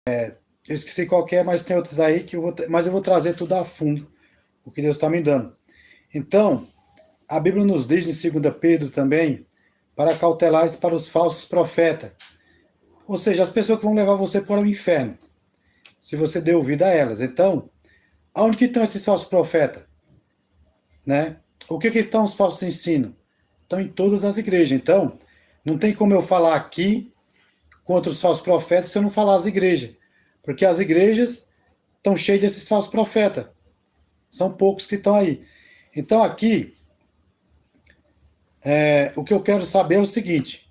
Eu esqueci qual que é, mas tem outros aí que mas eu vou trazer tudo a fundo, o que Deus está me dando. Então, a Bíblia nos diz em 2 Pedro também, para cautelares para os falsos profetas. Ou seja, as pessoas que vão levar você para o inferno, se você der ouvido a elas. Então, aonde que estão esses falsos profetas? Né? O que estão os falsos ensinos? Estão em todas as igrejas. Então, não tem como eu falar aqui contra os falsos profetas se eu não falar as igrejas. Porque as igrejas estão cheias desses falsos profetas. São poucos que estão aí. Então, aqui, o que eu quero saber é o seguinte.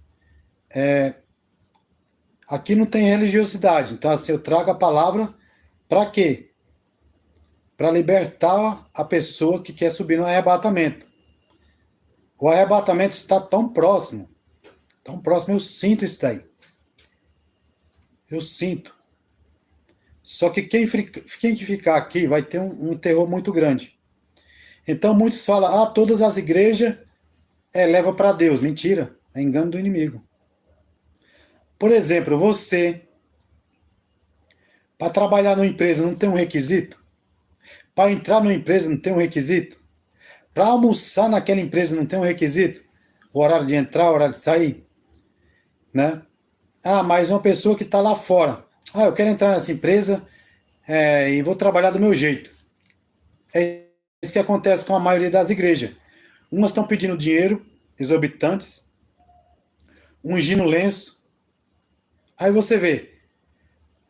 Aqui não tem religiosidade. Então, assim, eu trago a palavra para quê? Para libertar a pessoa que quer subir no arrebatamento. O arrebatamento está tão próximo, eu sinto isso daí. Eu sinto. Só que quem ficar aqui vai ter um terror muito grande. Então muitos falam, todas as igrejas levam para Deus. Mentira, é engano do inimigo. Por exemplo, você, para trabalhar numa empresa não tem um requisito? Para entrar numa empresa não tem um requisito? Para almoçar naquela empresa não tem um requisito? O horário de entrar, o horário de sair? Né? Mas uma pessoa que está lá fora. Eu quero entrar nessa empresa e vou trabalhar do meu jeito. É isso que acontece com a maioria das igrejas. Umas estão pedindo dinheiro, exorbitantes, ungindo lenço. Aí você vê.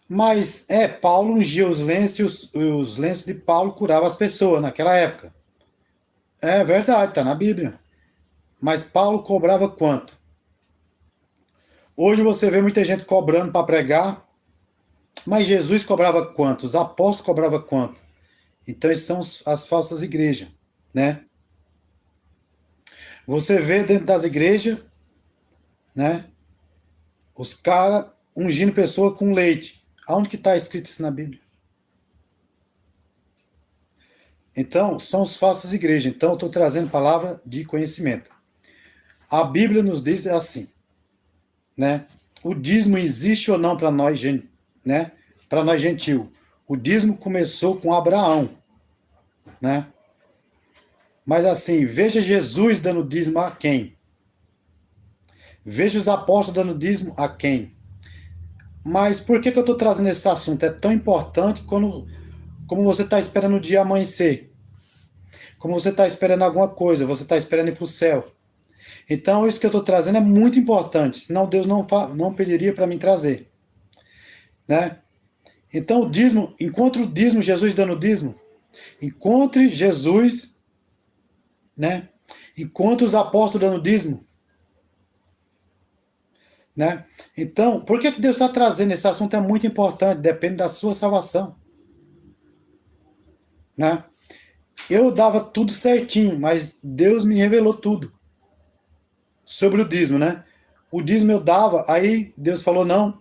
Mas Paulo ungia os lenços, os lenços de Paulo curavam as pessoas naquela época. É verdade, está na Bíblia. Mas Paulo cobrava quanto? Hoje você vê muita gente cobrando para pregar, mas Jesus cobrava quanto? Os apóstolos cobravam quanto? Então, essas são as falsas igrejas, né? Você vê dentro das igrejas, né? Os caras ungindo pessoa com leite. Aonde que está escrito isso na Bíblia? Então, são as falsas igrejas. Então, eu estou trazendo palavra de conhecimento. A Bíblia nos diz assim, né? O dízimo existe ou não para nós, né? Para nós gentil. O dízimo começou com Abraão, né? Mas assim, veja Jesus dando dízimo a quem? Veja os apóstolos dando dízimo a quem? Mas por que eu estou trazendo esse assunto? É tão importante como você está esperando o dia amanhecer. Como você está esperando alguma coisa, você está esperando ir para o céu. Então, isso que eu estou trazendo é muito importante, senão Deus não pediria para mim trazer. Né? Então, o dízimo, encontre o dízimo, Jesus dando o dízimo. Encontre Jesus, né? Encontre os apóstolos dando dízimo. Né? Então, por que Deus está trazendo? Esse assunto é muito importante, depende da sua salvação. Né? Eu dava tudo certinho, mas Deus me revelou tudo sobre o dízimo, né? O dízimo eu dava, aí Deus falou, não,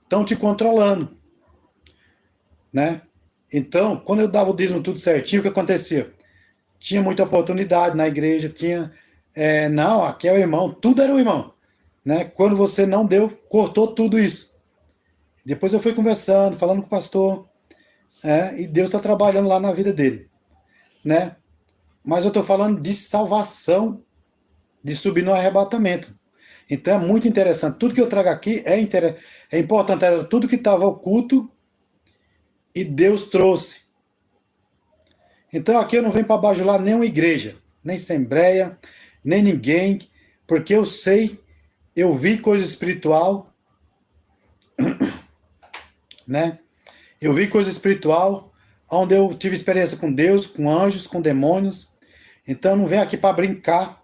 estão te controlando. Né? Então, quando eu dava o dízimo tudo certinho, o que acontecia? Tinha muita oportunidade na igreja, não, aqui é o irmão, tudo era o irmão. Né? Quando você não deu, cortou tudo isso. Depois eu fui conversando, falando com o pastor, e Deus está trabalhando lá na vida dele. Né? Mas eu estou falando de salvação, de subir no arrebatamento. Então é muito interessante. Tudo que eu trago aqui é importante. Era tudo que estava oculto e Deus trouxe. Então aqui eu não venho para bajular nenhuma igreja, nem assembleia, nem ninguém, porque eu sei, eu vi coisa espiritual, né? Eu vi coisa espiritual, onde eu tive experiência com Deus, com anjos, com demônios. Então eu não venho aqui para brincar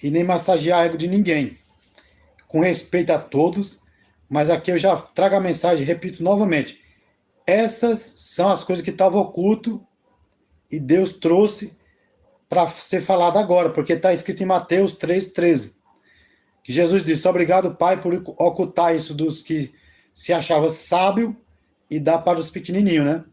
e nem massagear ego de ninguém. Com respeito a todos, mas aqui eu já trago a mensagem, repito novamente. Essas são as coisas que estavam oculto e Deus trouxe para ser falado agora, porque está escrito em Mateus 3,13. Que Jesus disse, obrigado, Pai, por ocultar isso dos que se achavam sábio e dar para os pequenininhos, né?